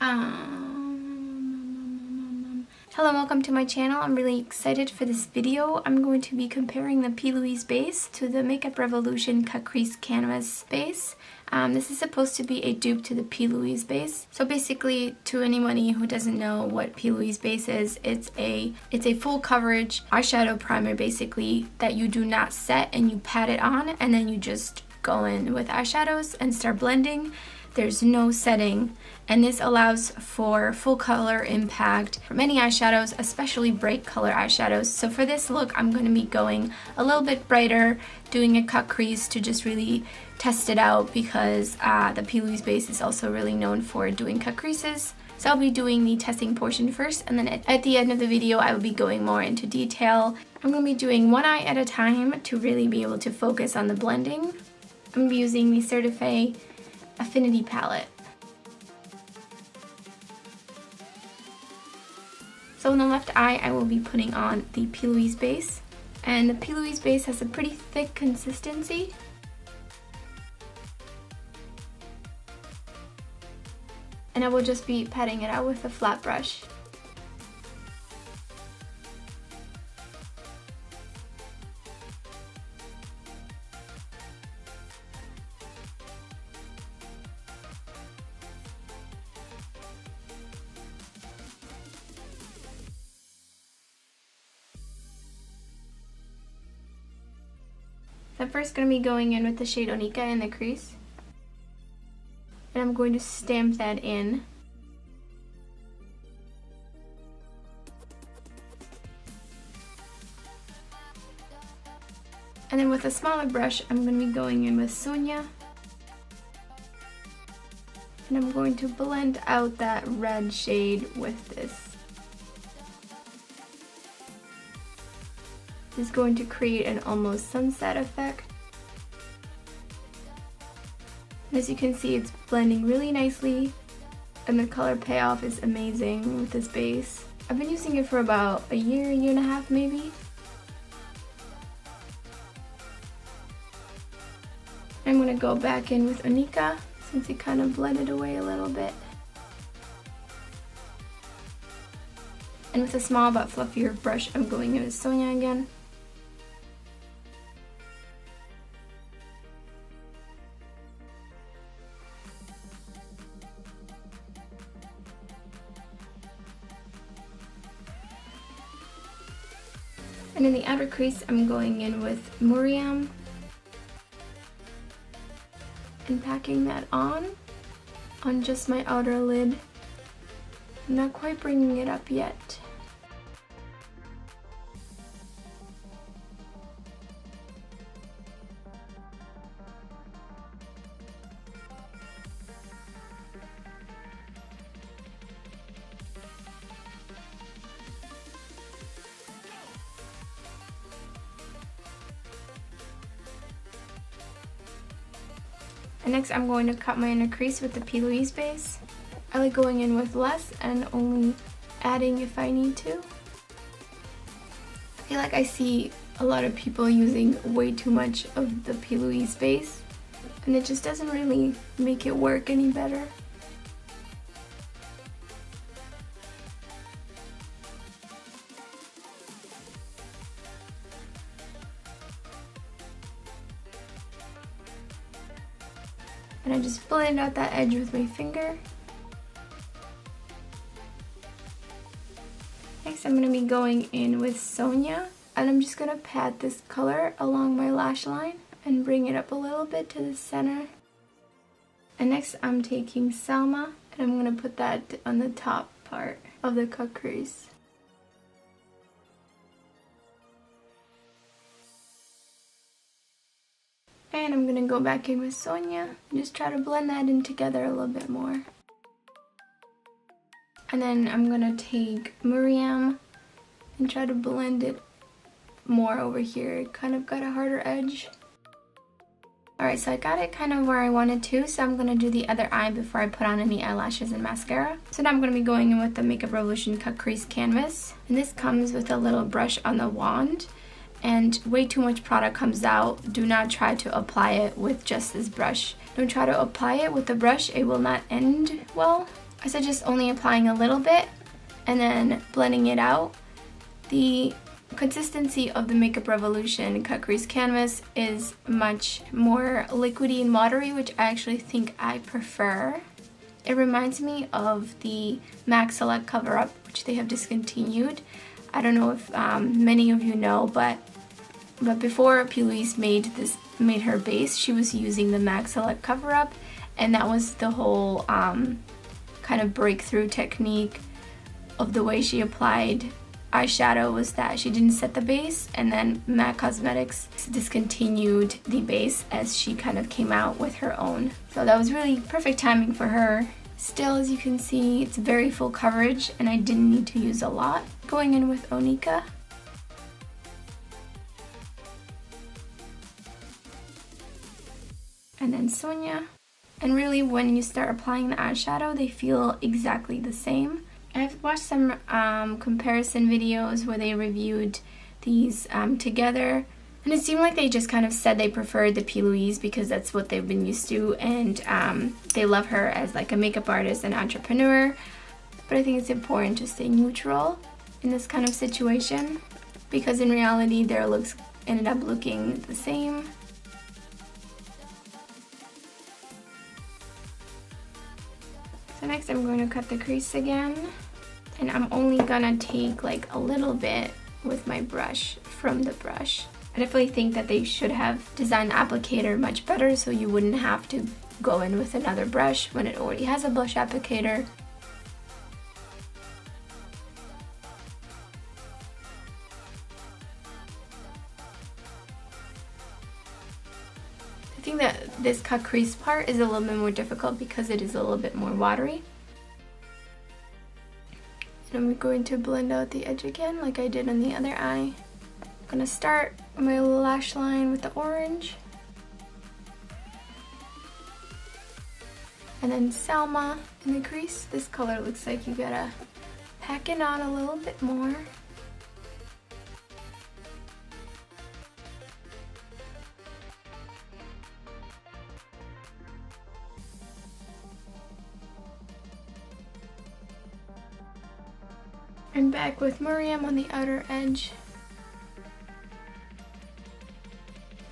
Hello, welcome to my channel. I'm really excited for this video. I'm going to be comparing the PLouise Base to the Makeup Revolution Cut Crease Canvas Base. This is supposed to be a dupe to the PLouise Base. So basically, to anybody who doesn't know what PLouise Base is, it's a full coverage eyeshadow primer basically that you do not set and you pat it on and then you just go in with eyeshadows and start blending. There's no setting, and this allows for full color impact for many eyeshadows, especially bright color eyeshadows. So for this look, I'm going to be going a little bit brighter, doing a cut crease to just really test it out because the PLouise Base is also really known for doing cut creases. So I'll be doing the testing portion first, and then at the end of the video, I will be going more into detail. I'm going to be doing one eye at a time to really be able to focus on the blending. I'm going to be using the Certifeye Affinity palette. So on the left eye, I will be putting on the PLouise Base, and the PLouise Base has a pretty thick consistency. And I will just be patting it out with a flat brush. I'm first going to be going in with the shade Onika in the crease, and I'm going to stamp that in. And then with a smaller brush, I'm going to be going in with Sonia, and I'm going to blend out that red shade with this. Is going to create an almost sunset effect. And as you can see, it's blending really nicely, and the color payoff is amazing with this base. I've been using it for about a year and a half maybe. I'm going to go back in with Onika since it kind of blended away a little bit. And with a small but fluffier brush, I'm going in with Sonia again. And in the outer crease, I'm going in with Miriam and packing that on just my outer lid. I'm not quite bringing it up yet. And next I'm going to cut my inner crease with the PLouise Base. I like going in with less and only adding if I need to. I feel like I see a lot of people using way too much of the PLouise Base, and it just doesn't really make it work any better. And I just blend out that edge with my finger. Next I'm going to be going in with Sonia, and I'm just going to pat this color along my lash line and bring it up a little bit to the center. And next I'm taking Selma, and I'm going to put that on the top part of the cut crease. And I'm going to go back in with Sonia and just try to blend that in together a little bit more. And then I'm going to take Miriam and try to blend it more over here. It kind of got a harder edge. Alright, so I got it kind of where I wanted to, so I'm going to do the other eye before I put on any eyelashes and mascara. So now I'm going to be going in with the Makeup Revolution Cut Crease Canvas. And this comes with a little brush on the wand. And way too much product comes out. Do not try to apply it with just this brush. Don't try to apply it with the brush, it will not end well. I suggest only applying a little bit and then blending it out. The consistency of the Makeup Revolution Cut Crease Canvas is much more liquidy and watery, which I actually think I prefer. It reminds me of the MAC Select Cover Up, which they have discontinued. I don't know if many of you know, but before PLouise made her base, she was using the MAC Select Cover Up, and that was the whole kind of breakthrough technique of the way she applied eyeshadow, was that she didn't set the base, and then MAC Cosmetics discontinued the base as she kind of came out with her own. So that was really perfect timing for her. Still, as you can see, it's very full coverage and I didn't need to use a lot. Going in with Onika. And then Sonia. And really, when you start applying the eyeshadow, they feel exactly the same. I've watched some comparison videos where they reviewed these together, and it seemed like they just kind of said they preferred the PLouise because that's what they've been used to, and they love her as like a makeup artist and entrepreneur. But I think it's important to stay neutral in this kind of situation because in reality their looks ended up looking the same. So next I'm going to cut the crease again, and I'm only gonna take like a little bit with my brush from the brush. I definitely think that they should have designed the applicator much better so you wouldn't have to go in with another brush when it already has a blush applicator. I think that this cut crease part is a little bit more difficult because it is a little bit more watery. And I'm going to blend out the edge again like I did on the other eye. I'm gonna start my lash line with the orange. And then Selma in the crease. This color looks like you gotta pack it on a little bit more. I'm back with Miriam on the outer edge.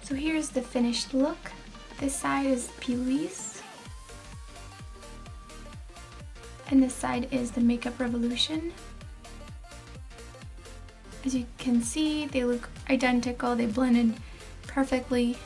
So here's the finished look. This side is PLouise, and this side is the Makeup Revolution. As you can see, they look identical. They blended perfectly.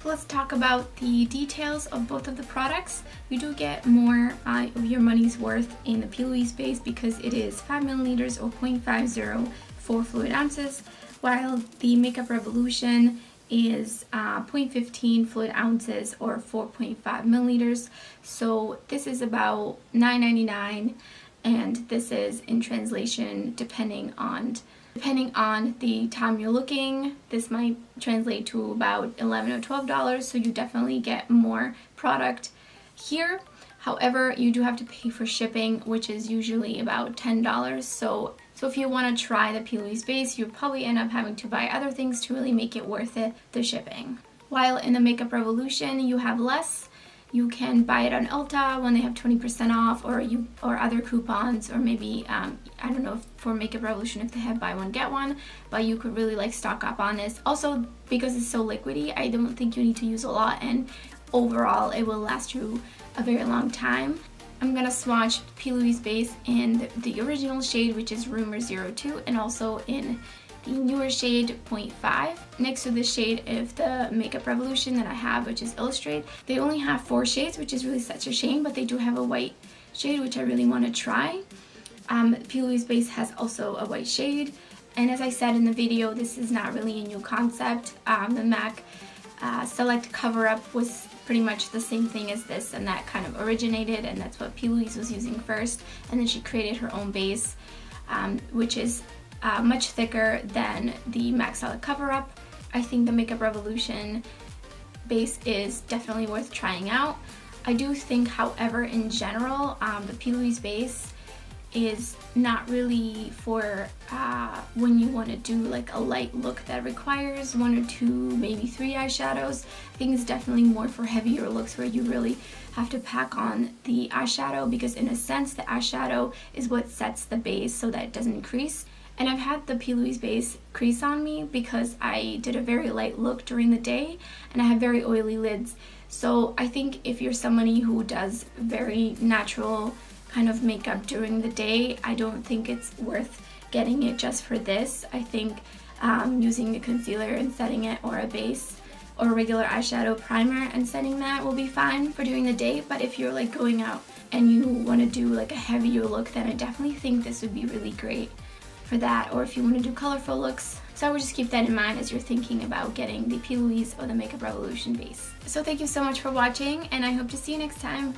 Let's talk about the details of both of the products. You do get more of your money's worth in the PLouise Base because it is 5 milliliters or 0.50 4 fluid ounces, while the Makeup Revolution is 0.15 fluid ounces or 4.5 milliliters. So this is about $9.99, and this is in translation depending on the time you're looking, this might translate to about $11 or $12, so you definitely get more product here. However, you do have to pay for shipping, which is usually about $10. So if you want to try the PLouise Base, you'll probably end up having to buy other things to really make it worth it, the shipping. While in the Makeup Revolution, you have less. You can buy it on Ulta when they have 20% off, or other coupons, or maybe I don't know if for Makeup Revolution if they have buy one get one, but you could really like stock up on this. Also, because it's so liquidy, I don't think you need to use a lot, and overall it will last you a very long time. I'm gonna swatch PLouise Base in the original shade, which is Rumor 02, and also in the newer shade 0.5 next to the shade of the Makeup Revolution that I have, which is Illustrate. They only have 4 shades, which is really such a shame, but they do have a white shade, which I really want to try. PLouise Base has also a white shade, and as I said in the video, this is not really a new concept. The MAC Select Cover Up was pretty much the same thing as this, and that kind of originated, and that's what PLouise was using first, and then she created her own base, which is much thicker than the MAC Select Cover Up. I think the Makeup Revolution base is definitely worth trying out. I do think, however, in general, the PLouise base is not really for when you want to do like a light look that requires 1 or 2, maybe 3 eyeshadows. I think it's definitely more for heavier looks where you really have to pack on the eyeshadow, because in a sense the eyeshadow is what sets the base so that it doesn't crease. And I've had the PLouise base crease on me because I did a very light look during the day and I have very oily lids. So I think if you're somebody who does very natural kind of makeup during the day, I don't think it's worth getting it just for this. I think using the concealer and setting it, or a base or a regular eyeshadow primer and setting that will be fine for during the day. But if you're like going out and you want to do like a heavier look, then I definitely think this would be really great for that, or if you want to do colorful looks. So I would just keep that in mind as you're thinking about getting the PLouise or the Makeup Revolution base. So thank you so much for watching, and I hope to see you next time.